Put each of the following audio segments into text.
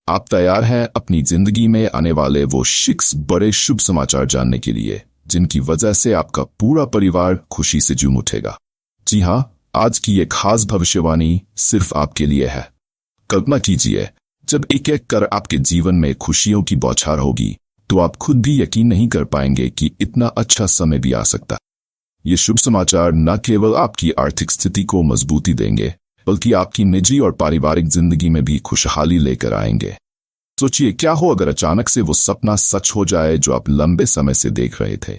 आप तैयार हैं अपनी जिंदगी में आने वाले वो 6 बड़े शुभ समाचार जानने के लिए जिनकी वजह से आपका पूरा परिवार खुशी से झूम उठेगा। जी हाँ, आज की ये खास भविष्यवाणी सिर्फ आपके लिए है। कल्पना कीजिए, जब एक एक कर आपके जीवन में खुशियों की बौछार होगी तो आप खुद भी यकीन नहीं कर पाएंगे कि इतना अच्छा समय भी आ सकता। ये शुभ समाचार न केवल आपकी आर्थिक स्थिति को मजबूती देंगे बल्कि आपकी निजी और पारिवारिक जिंदगी में भी खुशहाली लेकर आएंगे। सोचिए, क्या हो अगर अचानक से वो सपना सच हो जाए जो आप लंबे समय से देख रहे थे।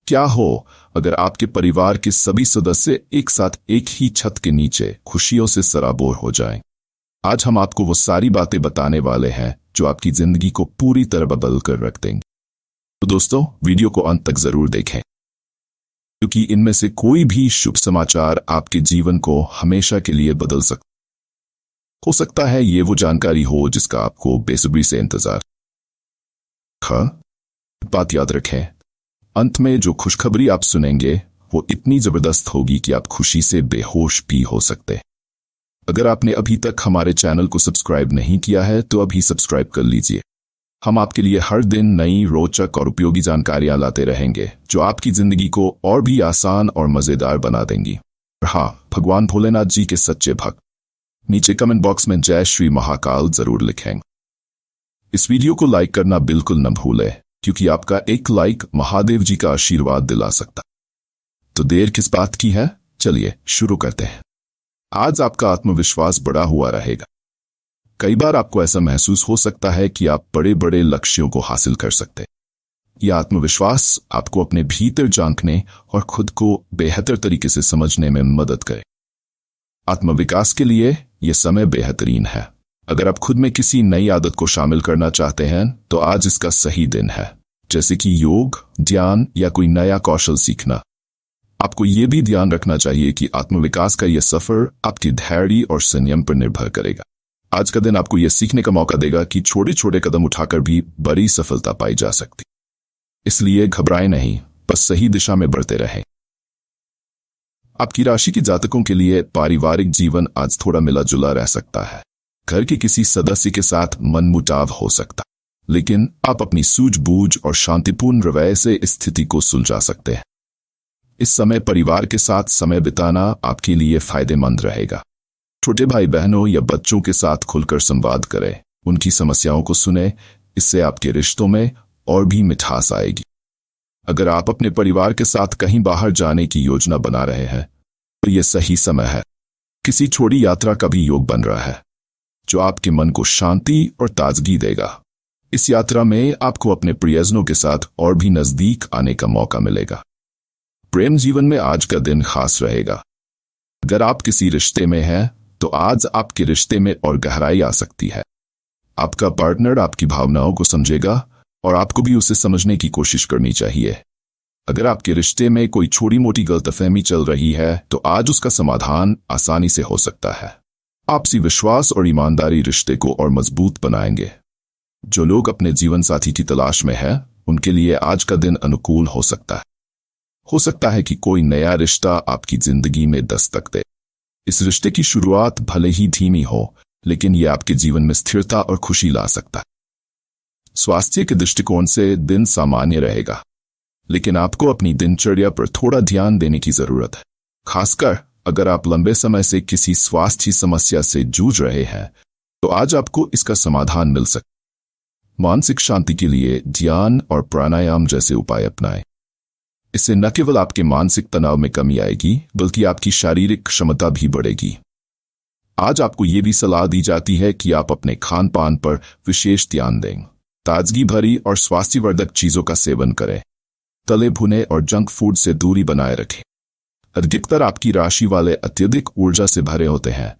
क्या हो अगर आपके परिवार के सभी सदस्य एक साथ एक ही छत के नीचे खुशियों से सराबोर हो जाएं। आज हम आपको वो सारी बातें बताने वाले हैं जो आपकी जिंदगी को पूरी तरह बदल कर रख देंगे। तो दोस्तों, वीडियो को अंत तक जरूर देखें, क्योंकि इनमें से कोई भी शुभ समाचार आपके जीवन को हमेशा के लिए बदल सकता। हो सकता है ये वो जानकारी हो जिसका आपको बेसब्री से इंतजार। बात याद रखें, अंत में जो खुशखबरी आप सुनेंगे वो इतनी जबरदस्त होगी कि आप खुशी से बेहोश भी हो सकते। अगर आपने अभी तक हमारे चैनल को सब्सक्राइब नहीं किया है तो अभी सब्सक्राइब कर लीजिए। हम आपके लिए हर दिन नई, रोचक और उपयोगी जानकारियां लाते रहेंगे जो आपकी जिंदगी को और भी आसान और मजेदार बना देंगी। हाँ, भगवान भोलेनाथ जी के सच्चे भक्त नीचे कमेंट बॉक्स में जय श्री महाकाल जरूर लिखें। इस वीडियो को लाइक करना बिल्कुल न भूलें, क्योंकि आपका एक लाइक महादेव जी का आशीर्वाद दिला सकता। तो देर किस बात की है, चलिए शुरू करते हैं। आज आपका आत्मविश्वास बढ़ा हुआ रहेगा। कई बार आपको ऐसा महसूस हो सकता है कि आप बड़े बड़े लक्ष्यों को हासिल कर सकते। यह आत्मविश्वास आपको अपने भीतर झांकने और खुद को बेहतर तरीके से समझने में मदद करे। आत्मविकास के लिए यह समय बेहतरीन है। अगर आप खुद में किसी नई आदत को शामिल करना चाहते हैं तो आज इसका सही दिन है, जैसे कि योग, ध्यान या कोई नया कौशल सीखना। आपको यह भी ध्यान रखना चाहिए कि आत्मविकास का यह सफर आपके धैर्य और संयम पर निर्भर करेगा। आज का दिन आपको यह सीखने का मौका देगा कि छोटे छोटे कदम उठाकर भी बड़ी सफलता पाई जा सकती। इसलिए घबराएं नहीं, बस सही दिशा में बढ़ते रहें। आपकी राशि के जातकों के लिए पारिवारिक जीवन आज थोड़ा मिला जुला रह सकता है। घर के किसी सदस्य के साथ मनमुटाव हो सकता, लेकिन आप अपनी सूझबूझ और शांतिपूर्ण रवैये से स्थिति को सुलझा सकते हैं। इस समय परिवार के साथ समय बिताना आपके लिए फायदेमंद रहेगा। छोटे भाई बहनों या बच्चों के साथ खुलकर संवाद करें, उनकी समस्याओं को सुने। इससे आपके रिश्तों में और भी मिठास आएगी। अगर आप अपने परिवार के साथ कहीं बाहर जाने की योजना बना रहे हैं तो यह सही समय है। किसी छोटी यात्रा का भी योग बन रहा है जो आपके मन को शांति और ताजगी देगा। इस यात्रा में आपको अपने प्रियजनों के साथ और भी नजदीक आने का मौका मिलेगा। प्रेम जीवन में आज का दिन खास रहेगा। अगर आप किसी रिश्ते में हैं तो आज आपके रिश्ते में और गहराई आ सकती है। आपका पार्टनर आपकी भावनाओं को समझेगा और आपको भी उसे समझने की कोशिश करनी चाहिए। अगर आपके रिश्ते में कोई छोटी मोटी गलतफहमी चल रही है तो आज उसका समाधान आसानी से हो सकता है। आपसी विश्वास और ईमानदारी रिश्ते को और मजबूत बनाएंगे। जो लोग अपने जीवन साथी की तलाश में हैं, उनके लिए आज का दिन अनुकूल हो सकता है। हो सकता है कि कोई नया रिश्ता आपकी जिंदगी में दस्तक दे। इस रिश्ते की शुरुआत भले ही धीमी हो, लेकिन यह आपके जीवन में स्थिरता और खुशी ला सकता है। स्वास्थ्य के दृष्टिकोण से दिन सामान्य रहेगा, लेकिन आपको अपनी दिनचर्या पर थोड़ा ध्यान देने की जरूरत है। खासकर अगर आप लंबे समय से किसी स्वास्थ्य समस्या से जूझ रहे हैं तो आज आपको इसका समाधान मिल सकता। मानसिक शांति के लिए ध्यान और प्राणायाम जैसे उपाय अपनाएं। इससे न केवल आपके मानसिक तनाव में कमी आएगी बल्कि आपकी शारीरिक क्षमता भी बढ़ेगी। आज आपको ये भी सलाह दी जाती है कि आप अपने खान पान पर विशेष ध्यान दें। ताजगी भरी और स्वास्थ्यवर्धक चीजों का सेवन करें। तले भुने और जंक फूड से दूरी बनाए रखें। अधिकतर आपकी राशि वाले अत्यधिक ऊर्जा से भरे होते हैं,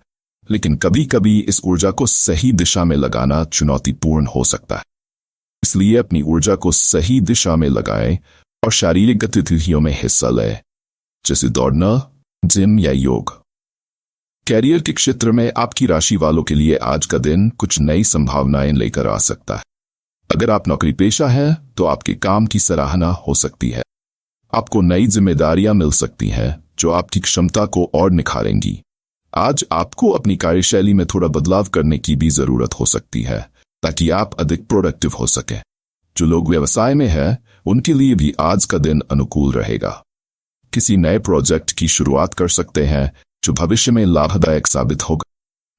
लेकिन कभी कभी इस ऊर्जा को सही दिशा में लगाना चुनौतीपूर्ण हो सकता है। इसलिए अपनी ऊर्जा को सही दिशा में लगाएं और शारीरिक गतिविधियों में हिस्सा लें, जैसे दौड़ना, जिम या योग। कैरियर के क्षेत्र में आपकी राशि वालों के लिए आज का दिन कुछ नई संभावनाएं लेकर आ सकता है। अगर आप नौकरी पेशा हैं तो आपके काम की सराहना हो सकती है। आपको नई जिम्मेदारियां मिल सकती हैं जो आपकी क्षमता को और निखारेंगी। आज आपको अपनी कार्यशैली में थोड़ा बदलाव करने की भी जरूरत हो सकती है, ताकि आप अधिक प्रोडक्टिव हो सकें। जो लोग व्यवसाय में हैं, उनके लिए भी आज का दिन अनुकूल रहेगा। किसी नए प्रोजेक्ट की शुरुआत कर सकते हैं जो भविष्य में लाभदायक साबित होगा।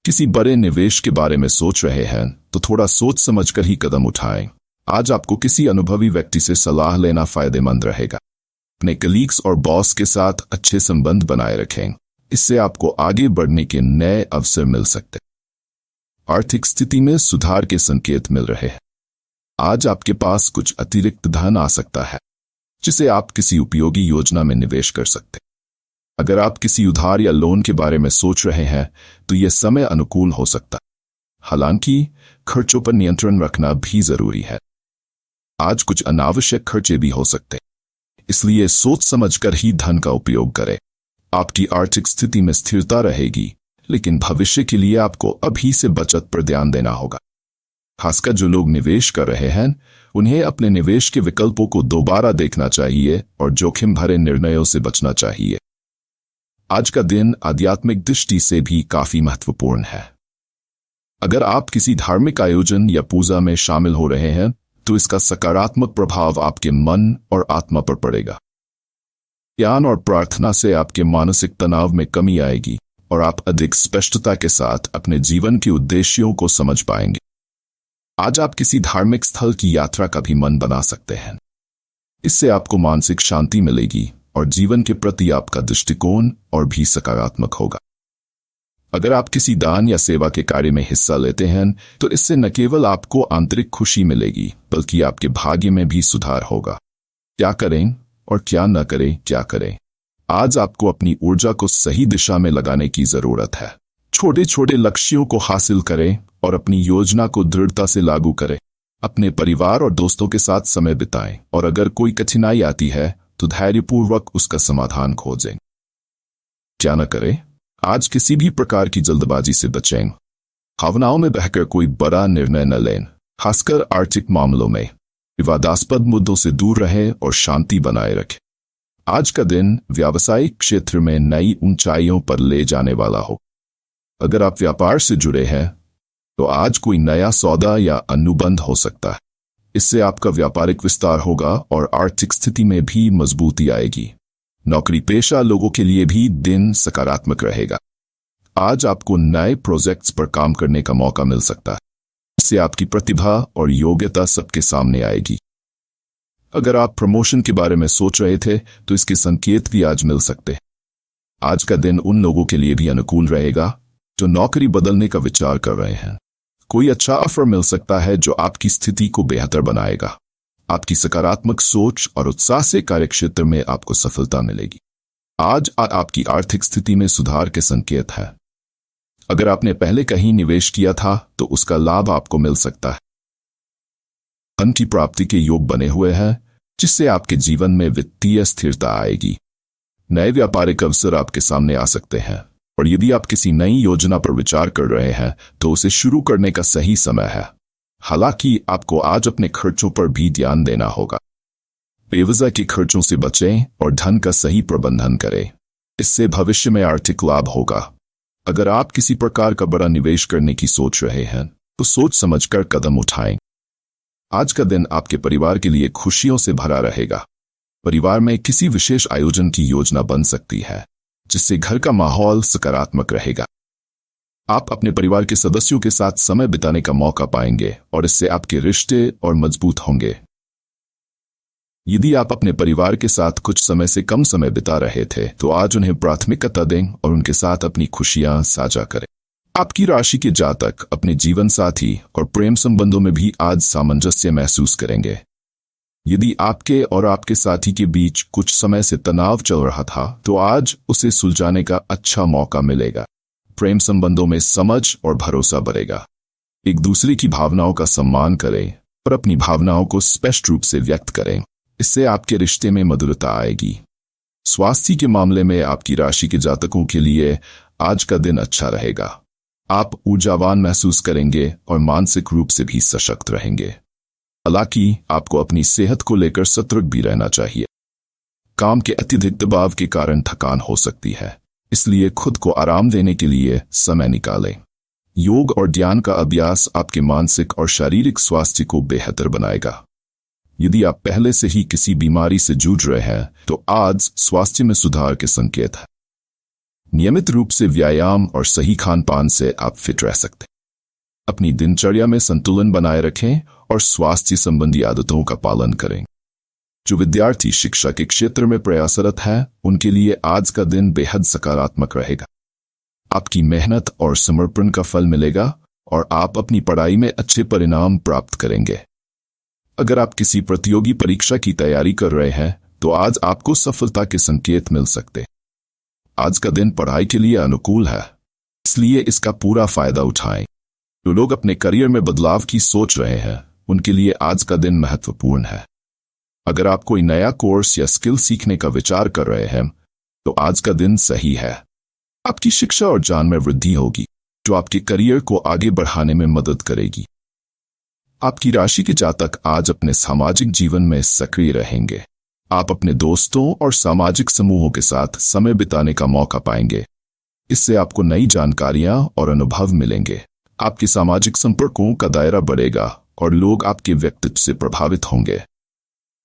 किसी बड़े निवेश के बारे में सोच रहे हैं तो थोड़ा सोच समझकर ही कदम उठाएं। आज आपको किसी अनुभवी व्यक्ति से सलाह लेना फायदेमंद रहेगा। अपने कलीग्स और बॉस के साथ अच्छे संबंध बनाए रखें, इससे आपको आगे बढ़ने के नए अवसर मिल सकते। आर्थिक स्थिति में सुधार के संकेत मिल रहे हैं। आज आपके पास कुछ अतिरिक्त धन आ सकता है जिसे आप किसी उपयोगी योजना में निवेश कर सकते। अगर आप किसी उधार या लोन के बारे में सोच रहे हैं तो यह समय अनुकूल हो सकता है। हालांकि खर्चों पर नियंत्रण रखना भी जरूरी है। आज कुछ अनावश्यक खर्चे भी हो सकते, इसलिए सोच समझकर ही धन का उपयोग करें। आपकी आर्थिक स्थिति में स्थिरता रहेगी, लेकिन भविष्य के लिए आपको अभी से बचत पर ध्यान देना होगा। खासकर जो लोग निवेश कर रहे हैं, उन्हें अपने निवेश के विकल्पों को दोबारा देखना चाहिए और जोखिम भरे निर्णयों से बचना चाहिए। आज का दिन आध्यात्मिक दृष्टि से भी काफी महत्वपूर्ण है। अगर आप किसी धार्मिक आयोजन या पूजा में शामिल हो रहे हैं तो इसका सकारात्मक प्रभाव आपके मन और आत्मा पर पड़ेगा। ज्ञान और प्रार्थना से आपके मानसिक तनाव में कमी आएगी और आप अधिक स्पष्टता के साथ अपने जीवन के उद्देश्यों को समझ पाएंगे। आज आप किसी धार्मिक स्थल की यात्रा का भी मन बना सकते हैं। इससे आपको मानसिक शांति मिलेगी और जीवन के प्रति आपका दृष्टिकोण और भी सकारात्मक होगा। अगर आप किसी दान या सेवा के कार्य में हिस्सा लेते हैं तो इससे न केवल आपको आंतरिक खुशी मिलेगी बल्कि आपके भाग्य में भी सुधार होगा। क्या करें और क्या न करें, क्या करें? आज आपको अपनी ऊर्जा को सही दिशा में लगाने की जरूरत है। छोटे छोटे लक्ष्यों को हासिल करें और अपनी योजना को दृढ़ता से लागू करें। अपने परिवार और दोस्तों के साथ समय बिताएं और अगर कोई कठिनाई आती है तो धैर्यपूर्वक उसका समाधान खोजें। क्या न करें? आज किसी भी प्रकार की जल्दबाजी से बचें। भावनाओं में बहकर कोई बड़ा निर्णय न लें, खासकर आर्थिक मामलों में। विवादास्पद मुद्दों से दूर रहें और शांति बनाए रखें। आज का दिन व्यावसायिक क्षेत्र में नई ऊंचाइयों पर ले जाने वाला हो। अगर आप व्यापार से जुड़े हैं तो आज कोई नया सौदा या अनुबंध हो सकता है। इससे आपका व्यापारिक विस्तार होगा और आर्थिक स्थिति में भी मजबूती आएगी। नौकरी पेशा लोगों के लिए भी दिन सकारात्मक रहेगा। आज आपको नए प्रोजेक्ट्स पर काम करने का मौका मिल सकता है। इससे आपकी प्रतिभा और योग्यता सबके सामने आएगी। अगर आप प्रमोशन के बारे में सोच रहे थे तो इसके संकेत भी आज मिल सकते हैं। आज का दिन उन लोगों के लिए भी अनुकूल रहेगा जो नौकरी बदलने का विचार कर रहे हैं। कोई अच्छा ऑफर मिल सकता है जो आपकी स्थिति को बेहतर बनाएगा। आपकी सकारात्मक सोच और उत्साह से कार्यक्षेत्र में आपको सफलता मिलेगी। आज आपकी आर्थिक स्थिति में सुधार के संकेत है। अगर आपने पहले कहीं निवेश किया था तो उसका लाभ आपको मिल सकता है। धन की प्राप्ति के योग बने हुए हैं, जिससे आपके जीवन में वित्तीय स्थिरता आएगी। नए व्यापारिक अवसर आपके सामने आ सकते हैं और यदि आप किसी नई योजना पर विचार कर रहे हैं तो उसे शुरू करने का सही समय है। हालांकि आपको आज अपने खर्चों पर भी ध्यान देना होगा। बेवजह के खर्चों से बचें और धन का सही प्रबंधन करें। इससे भविष्य में आर्थिक लाभ होगा। अगर आप किसी प्रकार का बड़ा निवेश करने की सोच रहे हैं तो सोच समझकर कदम उठाएं। आज का दिन आपके परिवार के लिए खुशियों से भरा रहेगा। परिवार में किसी विशेष आयोजन की योजना बन सकती है, जिससे घर का माहौल सकारात्मक रहेगा। आप अपने परिवार के सदस्यों के साथ समय बिताने का मौका पाएंगे और इससे आपके रिश्ते और मजबूत होंगे। यदि आप अपने परिवार के साथ कुछ समय से कम समय बिता रहे थे तो आज उन्हें प्राथमिकता दें और उनके साथ अपनी खुशियां साझा करें। आपकी राशि के जातक अपने जीवन साथी और प्रेम संबंधों में भी आज सामंजस्य महसूस करेंगे। यदि आपके और आपके साथी के बीच कुछ समय से तनाव चल रहा था तो आज उसे सुलझाने का अच्छा मौका मिलेगा। प्रेम संबंधों में समझ और भरोसा बढ़ेगा। एक दूसरे की भावनाओं का सम्मान करें और अपनी भावनाओं को स्पष्ट रूप से व्यक्त करें। इससे आपके रिश्ते में मधुरता आएगी। स्वास्थ्य के मामले में आपकी राशि के जातकों के लिए आज का दिन अच्छा रहेगा। आप ऊर्जावान महसूस करेंगे और मानसिक रूप से भी सशक्त रहेंगे। हालांकि आपको अपनी सेहत को लेकर सतर्क भी रहना चाहिए। काम के अत्यधिक दबाव के कारण थकान हो सकती है, इसलिए खुद को आराम देने के लिए समय निकालें। योग और ध्यान का अभ्यास आपके मानसिक और शारीरिक स्वास्थ्य को बेहतर बनाएगा। यदि आप पहले से ही किसी बीमारी से जूझ रहे हैं तो आज स्वास्थ्य में सुधार के संकेत हैं। नियमित रूप से व्यायाम और सही खान पान से आप फिट रह सकते हैं। अपनी दिनचर्या में संतुलन बनाए रखें और स्वास्थ्य संबंधी आदतों का पालन करें। जो विद्यार्थी शिक्षा के क्षेत्र में प्रयासरत हैं, उनके लिए आज का दिन बेहद सकारात्मक रहेगा। आपकी मेहनत और समर्पण का फल मिलेगा और आप अपनी पढ़ाई में अच्छे परिणाम प्राप्त करेंगे। अगर आप किसी प्रतियोगी परीक्षा की तैयारी कर रहे हैं तो आज आपको सफलता के संकेत मिल सकते हैं। आज का दिन पढ़ाई के लिए अनुकूल है, इसलिए इसका पूरा फायदा उठाएं। जो लोग अपने करियर में बदलाव की सोच रहे हैं, उनके लिए आज का दिन महत्वपूर्ण है। अगर आप कोई नया कोर्स या स्किल सीखने का विचार कर रहे हैं तो आज का दिन सही है। आपकी शिक्षा और ज्ञान में वृद्धि होगी, जो आपके करियर को आगे बढ़ाने में मदद करेगी। आपकी राशि के जातक आज अपने सामाजिक जीवन में सक्रिय रहेंगे। आप अपने दोस्तों और सामाजिक समूहों के साथ समय बिताने का मौका पाएंगे। इससे आपको नई जानकारियां और अनुभव मिलेंगे। आपके सामाजिक संपर्कों का दायरा बढ़ेगा और लोग आपके व्यक्तित्व से प्रभावित होंगे।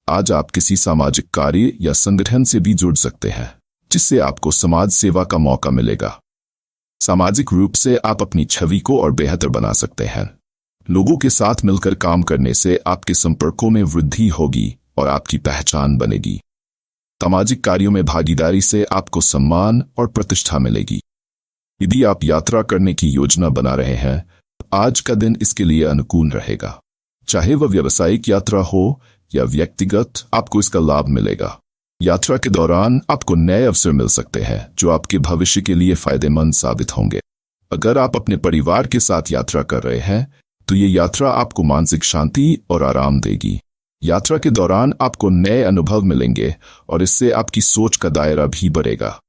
आज आप किसी सामाजिक कार्य या संगठन से भी जुड़ सकते हैं, जिससे आपको समाज सेवा का मौका मिलेगा। सामाजिक रूप से आप अपनी छवि को और बेहतर बना सकते हैं। लोगों के साथ मिलकर काम करने से आपके संपर्कों में वृद्धि होगी और आपकी पहचान बनेगी। सामाजिक कार्यों में भागीदारी से आपको सम्मान और प्रतिष्ठा मिलेगी। यदि आप यात्रा करने की योजना बना रहे हैं, आज का दिन इसके लिए अनुकूल रहेगा। चाहे वह व्यावसायिक यात्रा हो या व्यक्तिगत, आपको इसका लाभ मिलेगा। यात्रा के दौरान आपको नए अवसर मिल सकते हैं जो आपके भविष्य के लिए फायदेमंद साबित होंगे। अगर आप अपने परिवार के साथ यात्रा कर रहे हैं तो ये यात्रा आपको मानसिक शांति और आराम देगी। यात्रा के दौरान आपको नए अनुभव मिलेंगे और इससे आपकी सोच का दायरा भी बढ़ेगा।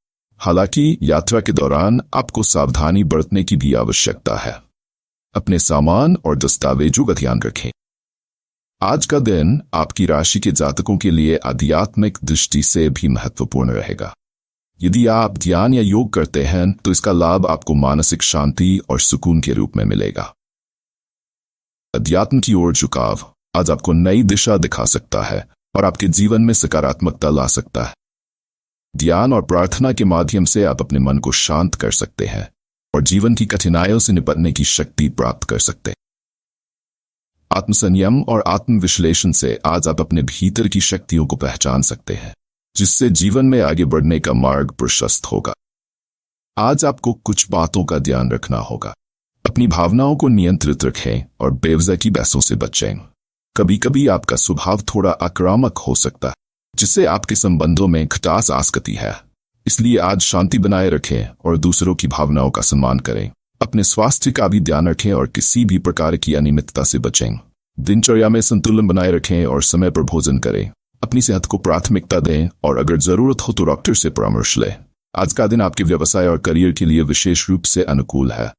हालांकि यात्रा के दौरान आपको सावधानी बरतने की भी आवश्यकता है। अपने सामान और दस्तावेजों का ध्यान रखें। आज का दिन आपकी राशि के जातकों के लिए आध्यात्मिक दृष्टि से भी महत्वपूर्ण रहेगा। यदि आप ध्यान या योग करते हैं तो इसका लाभ आपको मानसिक शांति और सुकून के रूप में मिलेगा। अध्यात्म की ओर झुकाव आज आपको नई दिशा दिखा सकता है और आपके जीवन में सकारात्मकता ला सकता है। ध्यान और प्रार्थना के माध्यम से आप अपने मन को शांत कर सकते हैं और जीवन की कठिनाइयों से निपटने की शक्ति प्राप्त कर सकते हैं। आत्मसंयम और आत्मविश्लेषण से आज आप अपने भीतर की शक्तियों को पहचान सकते हैं, जिससे जीवन में आगे बढ़ने का मार्ग प्रशस्त होगा। आज आपको कुछ बातों का ध्यान रखना होगा। अपनी भावनाओं को नियंत्रित रखें और बेवजह की बहसों से बचें। कभी कभी आपका स्वभाव थोड़ा आक्रामक हो सकता है, जिससे आपके संबंधों में खटास आ सकती है। इसलिए आज शांति बनाए रखें और दूसरों की भावनाओं का सम्मान करें। अपने स्वास्थ्य का भी ध्यान रखें और किसी भी प्रकार की अनियमितता से बचें। दिनचर्या में संतुलन बनाए रखें और समय पर भोजन करें। अपनी सेहत को प्राथमिकता दें और अगर जरूरत हो तो डॉक्टर से परामर्श लें। आज का दिन आपके व्यवसाय और करियर के लिए विशेष रूप से अनुकूल है।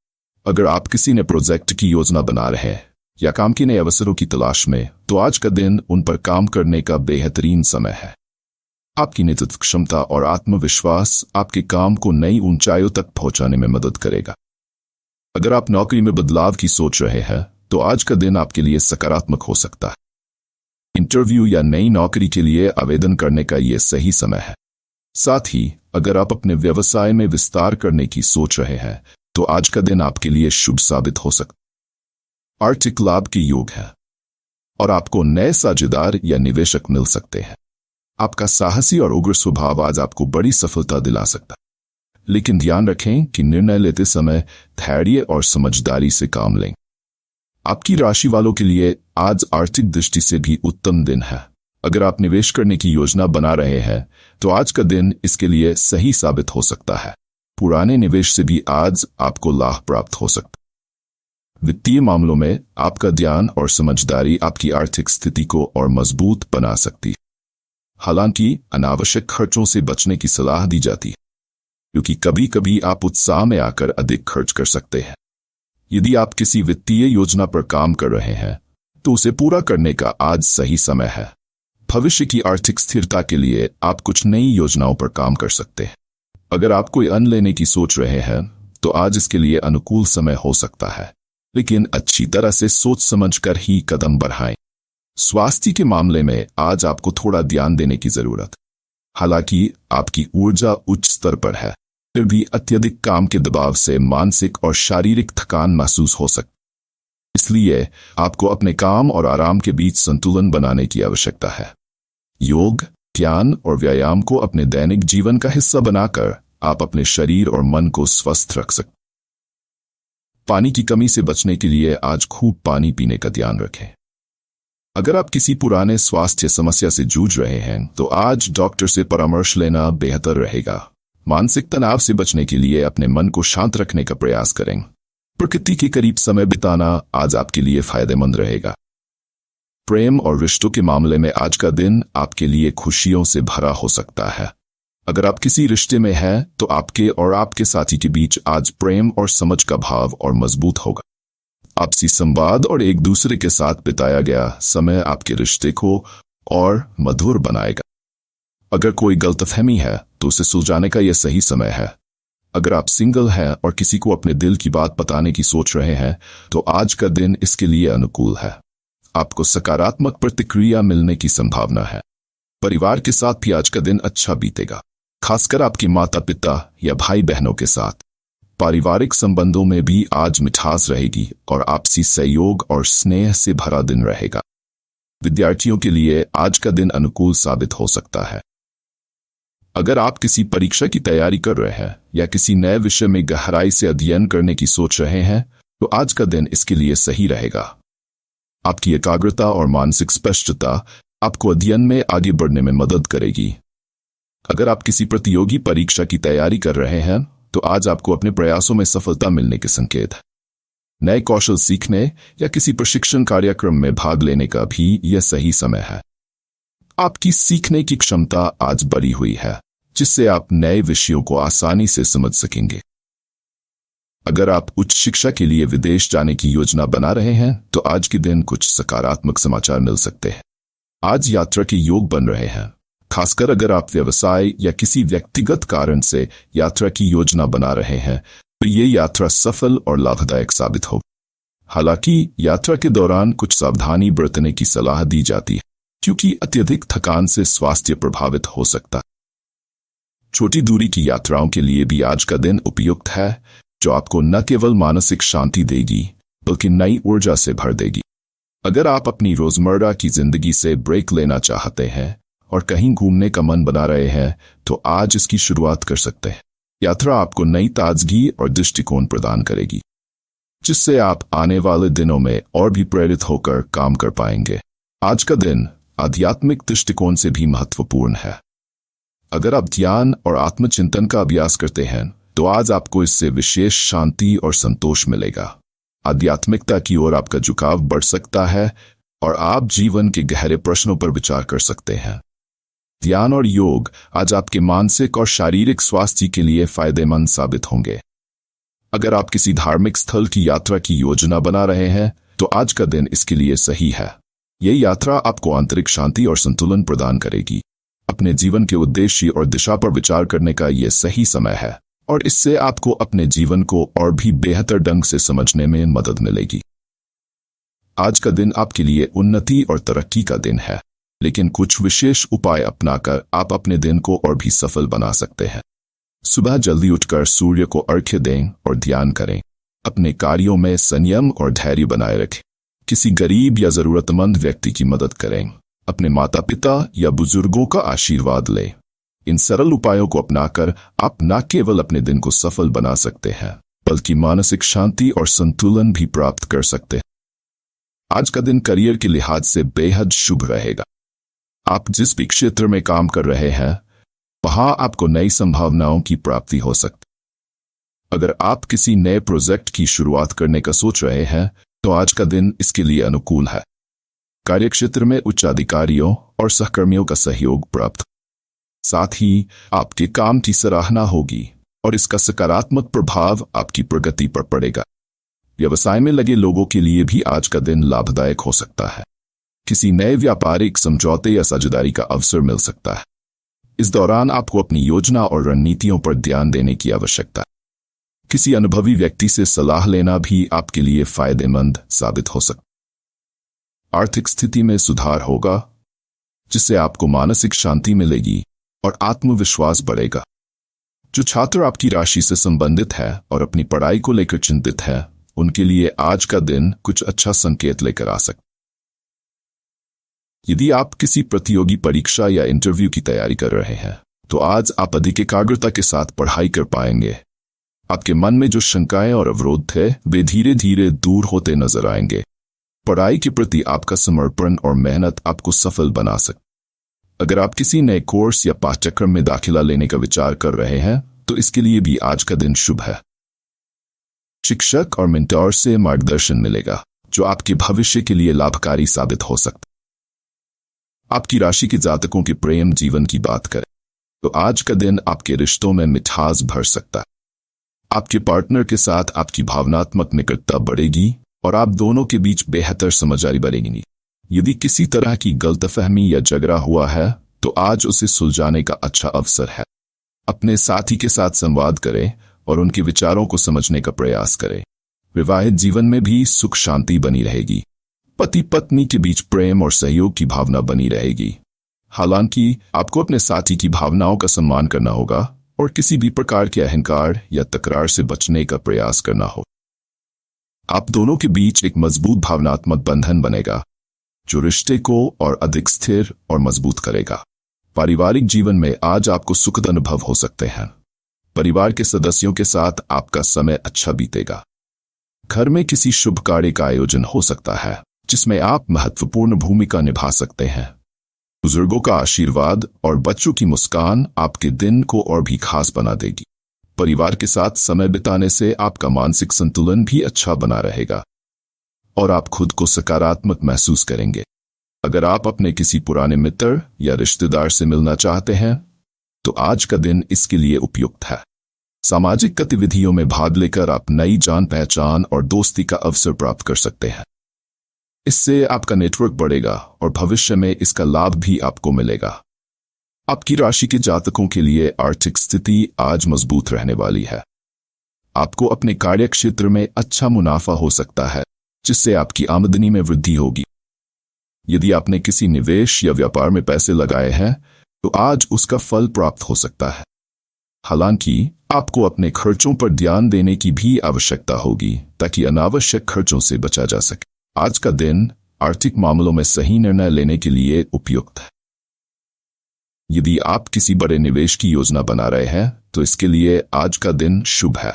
अगर आप किसी नए प्रोजेक्ट की योजना बना रहे हैं या काम के नए अवसरों की तलाश में, तो आज का दिन उन पर काम करने का बेहतरीन समय है। आपकी नेतृत्व क्षमता और आत्मविश्वास आपके काम को नई ऊंचाइयों तक पहुंचाने में मदद करेगा। अगर आप नौकरी में बदलाव की सोच रहे हैं तो आज का दिन आपके लिए सकारात्मक हो सकता है। इंटरव्यू या नई नौकरी के लिए आवेदन करने का यह सही समय है। साथ ही अगर आप अपने व्यवसाय में विस्तार करने की सोच रहे हैं तो आज का दिन आपके लिए शुभ साबित हो सकता है। आर्थिक लाभ के योग है और आपको नए साझेदार या निवेशक मिल सकते हैं। आपका साहसी और उग्र स्वभाव आज आपको बड़ी सफलता दिला सकता है, लेकिन ध्यान रखें कि निर्णय लेते समय धैर्य और समझदारी से काम लें। आपकी राशि वालों के लिए आज आर्थिक दृष्टि से भी उत्तम दिन है। अगर आप निवेश करने की योजना बना रहे हैं तो आज का दिन इसके लिए सही साबित हो सकता है। पुराने निवेश से भी आज आपको लाभ प्राप्त हो सकता है। वित्तीय मामलों में आपका ध्यान और समझदारी आपकी आर्थिक स्थिति को और मजबूत बना सकती है। हालांकि अनावश्यक खर्चों से बचने की सलाह दी जाती है, क्योंकि कभी कभी आप उत्साह में आकर अधिक खर्च कर सकते हैं। यदि आप किसी वित्तीय योजना पर काम कर रहे हैं तो उसे पूरा करने का आज सही समय है। भविष्य की आर्थिक स्थिरता के लिए आप कुछ नई योजनाओं पर काम कर सकते हैं। अगर आप कोई अन्न लेने की सोच रहे हैं तो आज इसके लिए अनुकूल समय हो सकता है, लेकिन अच्छी तरह से सोच समझकर ही कदम बढ़ाएं। स्वास्थ्य के मामले में आज आपको थोड़ा ध्यान देने की जरूरत। हालांकि आपकी ऊर्जा उच्च स्तर पर है, फिर भी अत्यधिक काम के दबाव से मानसिक और शारीरिक थकान महसूस हो सकती है। इसलिए आपको अपने काम और आराम के बीच संतुलन बनाने की आवश्यकता है। योग, ध्यान और व्यायाम को अपने दैनिक जीवन का हिस्सा बनाकर आप अपने शरीर और मन को स्वस्थ रख सकते। पानी की कमी से बचने के लिए आज खूब पानी पीने का ध्यान रखें। अगर आप किसी पुराने स्वास्थ्य समस्या से जूझ रहे हैं तो आज डॉक्टर से परामर्श लेना बेहतर रहेगा। मानसिक तनाव से बचने के लिए अपने मन को शांत रखने का प्रयास करें। प्रकृति के करीब समय बिताना आज आपके लिए फायदेमंद रहेगा। प्रेम और रिश्तों के मामले में आज का दिन आपके लिए खुशियों से भरा हो सकता है। अगर आप किसी रिश्ते में हैं तो आपके और आपके साथी के बीच आज प्रेम और समझ का भाव और मजबूत होगा। आपसी संवाद और एक दूसरे के साथ बिताया गया समय आपके रिश्ते को और मधुर बनाएगा। अगर कोई गलतफहमी है तो उसे सुलझाने का यह सही समय है। अगर आप सिंगल हैं और किसी को अपने दिल की बात बताने की सोच रहे हैं तो आज का दिन इसके लिए अनुकूल है। आपको सकारात्मक प्रतिक्रिया मिलने की संभावना है। परिवार के साथ भी आज का दिन अच्छा बीतेगा, खासकर आपके माता पिता या भाई बहनों के साथ। पारिवारिक संबंधों में भी आज मिठास रहेगी और आपसी सहयोग और स्नेह से भरा दिन रहेगा। विद्यार्थियों के लिए आज का दिन अनुकूल साबित हो सकता है। अगर आप किसी परीक्षा की तैयारी कर रहे हैं या किसी नए विषय में गहराई से अध्ययन करने की सोच रहे हैं तो आज का दिन इसके लिए सही रहेगा। आपकी एकाग्रता और मानसिक स्पष्टता आपको अध्ययन में आगे बढ़ने में मदद करेगी। अगर आप किसी प्रतियोगी परीक्षा की तैयारी कर रहे हैं तो आज आपको अपने प्रयासों में सफलता मिलने के संकेत है। नए कौशल सीखने या किसी प्रशिक्षण कार्यक्रम में भाग लेने का भी यह सही समय है। आपकी सीखने की क्षमता आज बढ़ी हुई है, जिससे आप नए विषयों को आसानी से समझ सकेंगे। अगर आप उच्च शिक्षा के लिए विदेश जाने की योजना बना रहे हैं तो आज के दिन कुछ सकारात्मक समाचार मिल सकते हैं। आज यात्रा के योग बन रहे हैं, खासकर अगर आप व्यवसाय या किसी व्यक्तिगत कारण से यात्रा की योजना बना रहे हैं तो ये यात्रा सफल और लाभदायक साबित हो। हालांकि यात्रा के दौरान कुछ सावधानी बरतने की सलाह दी जाती है, क्योंकि अत्यधिक थकान से स्वास्थ्य प्रभावित हो सकता है। छोटी दूरी की यात्राओं के लिए भी आज का दिन उपयुक्त है, जो आपको न केवल मानसिक शांति देगी बल्कि नई ऊर्जा से भर देगी। अगर आप अपनी रोजमर्रा की जिंदगी से ब्रेक लेना चाहते हैं और कहीं घूमने का मन बना रहे हैं तो आज इसकी शुरुआत कर सकते हैं। यात्रा आपको नई ताजगी और दृष्टिकोण प्रदान करेगी, जिससे आप आने वाले दिनों में और भी प्रेरित होकर काम कर पाएंगे। आज का दिन आध्यात्मिक दृष्टिकोण से भी महत्वपूर्ण है। अगर आप ध्यान और आत्मचिंतन का अभ्यास करते हैं तो आज आपको इससे विशेष शांति और संतोष मिलेगा। आध्यात्मिकता की ओर आपका झुकाव बढ़ सकता है और आप जीवन के गहरे प्रश्नों पर विचार कर सकते हैं। ध्यान और योग आज आपके मानसिक और शारीरिक स्वास्थ्य के लिए फायदेमंद साबित होंगे। अगर आप किसी धार्मिक स्थल की यात्रा की योजना बना रहे हैं तो आज का दिन इसके लिए सही है। यह यात्रा आपको आंतरिक शांति और संतुलन प्रदान करेगी। अपने जीवन के उद्देश्य और दिशा पर विचार करने का यह सही समय है और इससे आपको अपने जीवन को और भी बेहतर ढंग से समझने में मदद मिलेगी। आज का दिन आपके लिए उन्नति और तरक्की का दिन है, लेकिन कुछ विशेष उपाय अपनाकर आप अपने दिन को और भी सफल बना सकते हैं। सुबह जल्दी उठकर सूर्य को अर्घ्य दें और ध्यान करें। अपने कार्यों में संयम और धैर्य बनाए रखें। किसी गरीब या जरूरतमंद व्यक्ति की मदद करें। अपने माता पिता या बुजुर्गों का आशीर्वाद लें। इन सरल उपायों को अपनाकर आप न केवल अपने दिन को सफल बना सकते हैं बल्कि मानसिक शांति और संतुलन भी प्राप्त कर सकते हैं। आज का दिन करियर के लिहाज से बेहद शुभ रहेगा। आप जिस भी क्षेत्र में काम कर रहे हैं वहां आपको नई संभावनाओं की प्राप्ति हो सकती। अगर आप किसी नए प्रोजेक्ट की शुरुआत करने का सोच रहे हैं तो आज का दिन इसके लिए अनुकूल है। कार्यक्षेत्र में उच्च अधिकारियों और सहकर्मियों का सहयोग प्राप्त, साथ ही आपके काम की सराहना होगी और इसका सकारात्मक प्रभाव आपकी प्रगति पर पड़ेगा। व्यवसाय में लगे लोगों के लिए भी आज का दिन लाभदायक हो सकता है। किसी नए व्यापारिक समझौते या साझेदारी का अवसर मिल सकता है। इस दौरान आपको अपनी योजना और रणनीतियों पर ध्यान देने की आवश्यकता है। किसी अनुभवी व्यक्ति से सलाह लेना भी आपके लिए फायदेमंद साबित हो सकता। आर्थिक स्थिति में सुधार होगा, जिससे आपको मानसिक शांति मिलेगी और आत्मविश्वास बढ़ेगा। जो छात्र आपकी राशि से संबंधित है और अपनी पढ़ाई को लेकर चिंतित है, उनके लिए आज का दिन कुछ अच्छा संकेत लेकर आ सकता। यदि आप किसी प्रतियोगी परीक्षा या इंटरव्यू की तैयारी कर रहे हैं, तो आज आप अधिक एकाग्रता के साथ पढ़ाई कर पाएंगे। आपके मन में जो शंकाएं और अवरोध थे, वे धीरे धीरे दूर होते नजर आएंगे। पढ़ाई के प्रति आपका समर्पण और मेहनत आपको सफल बना सकते। अगर आप किसी नए कोर्स या पाठ्यक्रम में दाखिला लेने का विचार कर रहे हैं, तो इसके लिए भी आज का दिन शुभ है। शिक्षक और मेंटर से मार्गदर्शन मिलेगा, जो आपके भविष्य के लिए लाभकारी साबित हो सकता। आपकी राशि के जातकों के प्रेम जीवन की बात करें, तो आज का दिन आपके रिश्तों में मिठास भर सकता है। आपके पार्टनर के साथ आपकी भावनात्मक निकटता बढ़ेगी और आप दोनों के बीच बेहतर समझदारी बढ़ेगी। यदि किसी तरह की गलतफहमी या झगड़ा हुआ है, तो आज उसे सुलझाने का अच्छा अवसर है। अपने साथी के साथ संवाद करें और उनके विचारों को समझने का प्रयास करें। विवाहित जीवन में भी सुख शांति बनी रहेगी। पति पत्नी के बीच प्रेम और सहयोग की भावना बनी रहेगी। हालांकि आपको अपने साथी की भावनाओं का सम्मान करना होगा और किसी भी प्रकार के अहंकार या तकरार से बचने का प्रयास करना हो। आप दोनों के बीच एक मजबूत भावनात्मक बंधन बनेगा, जो रिश्ते को और अधिक स्थिर और मजबूत करेगा। पारिवारिक जीवन में आज आपको सुखद अनुभव हो सकते हैं। परिवार के सदस्यों के साथ आपका समय अच्छा बीतेगा। घर में किसी शुभ कार्य का आयोजन हो सकता है, जिसमें आप महत्वपूर्ण भूमिका निभा सकते हैं। बुजुर्गों का आशीर्वाद और बच्चों की मुस्कान आपके दिन को और भी खास बना देगी। परिवार के साथ समय बिताने से आपका मानसिक संतुलन भी अच्छा बना रहेगा और आप खुद को सकारात्मक महसूस करेंगे। अगर आप अपने किसी पुराने मित्र या रिश्तेदार से मिलना चाहते हैं, तो आज का दिन इसके लिए उपयुक्त है। सामाजिक गतिविधियों में भाग लेकर आप नई जान पहचान और दोस्ती का अवसर प्राप्त कर सकते हैं। इससे आपका नेटवर्क बढ़ेगा और भविष्य में इसका लाभ भी आपको मिलेगा। आपकी राशि के जातकों के लिए आर्थिक स्थिति आज मजबूत रहने वाली है। आपको अपने कार्य क्षेत्र में अच्छा मुनाफा हो सकता है, जिससे आपकी आमदनी में वृद्धि होगी। यदि आपने किसी निवेश या व्यापार में पैसे लगाए हैं, तो आज उसका फल प्राप्त हो सकता है। हालांकि आपको अपने खर्चों पर ध्यान देने की भी आवश्यकता होगी, ताकि अनावश्यक खर्चों से बचा जा सके। आज का दिन आर्थिक मामलों में सही निर्णय लेने के लिए उपयुक्त है। यदि आप किसी बड़े निवेश की योजना बना रहे हैं, तो इसके लिए आज का दिन शुभ है।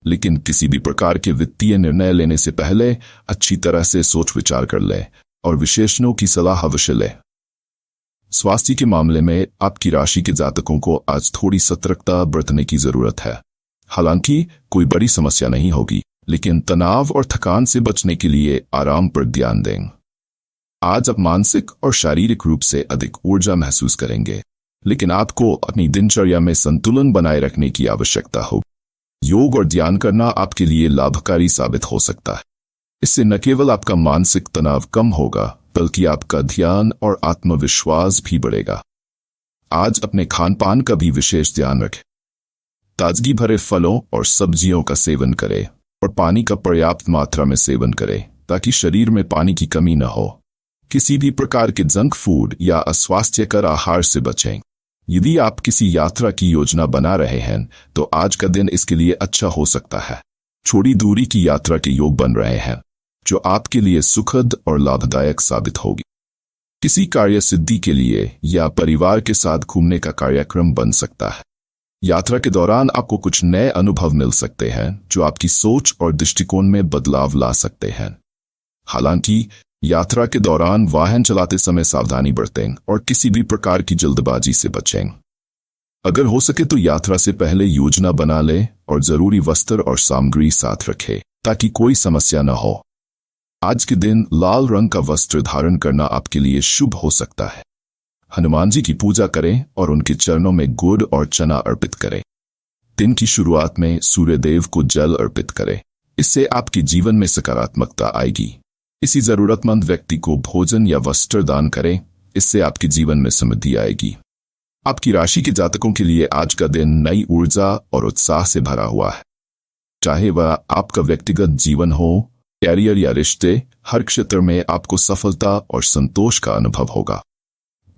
लेकिन किसी भी प्रकार के वित्तीय निर्णय लेने से पहले अच्छी तरह से सोच विचार कर लें और विशेषज्ञों की सलाह अवश्य लें। स्वास्थ्य के मामले में आपकी राशि के जातकों को आज थोड़ी सतर्कता बरतने की जरूरत है। हालांकि कोई बड़ी समस्या नहीं होगी, लेकिन तनाव और थकान से बचने के लिए आराम पर ध्यान दें। आज आप मानसिक और शारीरिक रूप से अधिक ऊर्जा महसूस करेंगे, लेकिन आपको अपनी दिनचर्या में संतुलन बनाए रखने की आवश्यकता होगी। योग और ध्यान करना आपके लिए लाभकारी साबित हो सकता है। इससे न केवल आपका मानसिक तनाव कम होगा, बल्कि आपका ध्यान और आत्मविश्वास भी बढ़ेगा। आज अपने खान पान का भी विशेष ध्यान रखें। ताजगी भरे फलों और सब्जियों का सेवन करें और पानी का पर्याप्त मात्रा में सेवन करें, ताकि शरीर में पानी की कमी न हो। किसी भी प्रकार के जंक फूड या अस्वास्थ्यकर आहार से बचें। यदि आप किसी यात्रा की योजना बना रहे हैं, तो आज का दिन इसके लिए अच्छा हो सकता है। छोटी दूरी की यात्रा के योग बन रहे हैं, जो आपके लिए सुखद और लाभदायक साबित होगी। किसी कार्य सिद्धि के लिए या परिवार के साथ घूमने का कार्यक्रम बन सकता है। यात्रा के दौरान आपको कुछ नए अनुभव मिल सकते हैं, जो आपकी सोच और दृष्टिकोण में बदलाव ला सकते हैं। हालांकि यात्रा के दौरान वाहन चलाते समय सावधानी बरतें और किसी भी प्रकार की जल्दबाजी से बचें। अगर हो सके तो यात्रा से पहले योजना बना लें और जरूरी वस्त्र और सामग्री साथ रखें, ताकि कोई समस्या न हो। आज के दिन लाल रंग का वस्त्र धारण करना आपके लिए शुभ हो सकता है। हनुमान जी की पूजा करें और उनके चरणों में गुड़ और चना अर्पित करें। दिन की शुरुआत में सूर्य देव को जल अर्पित करें। इससे आपके जीवन में सकारात्मकता आएगी। किसी जरूरतमंद व्यक्ति को भोजन या वस्त्र दान करें। इससे आपके जीवन में समृद्धि आएगी। आपकी राशि के जातकों के लिए आज का दिन नई ऊर्जा और उत्साह से भरा हुआ है। चाहे वह आपका व्यक्तिगत जीवन हो, कैरियर या रिश्ते, हर क्षेत्र में आपको सफलता और संतोष का अनुभव होगा।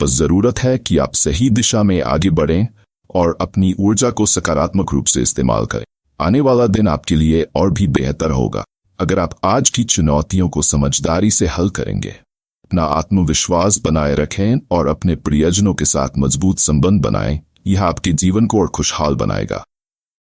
बस जरूरत है कि आप सही दिशा में आगे बढ़ें और अपनी ऊर्जा को सकारात्मक रूप से इस्तेमाल करें। आने वाला दिन आपके लिए और भी बेहतर होगा अगर आप आज की चुनौतियों को समझदारी से हल करेंगे। अपना आत्मविश्वास बनाए रखें और अपने प्रियजनों के साथ मजबूत संबंध बनाएं। यह आपके जीवन को और खुशहाल बनाएगा।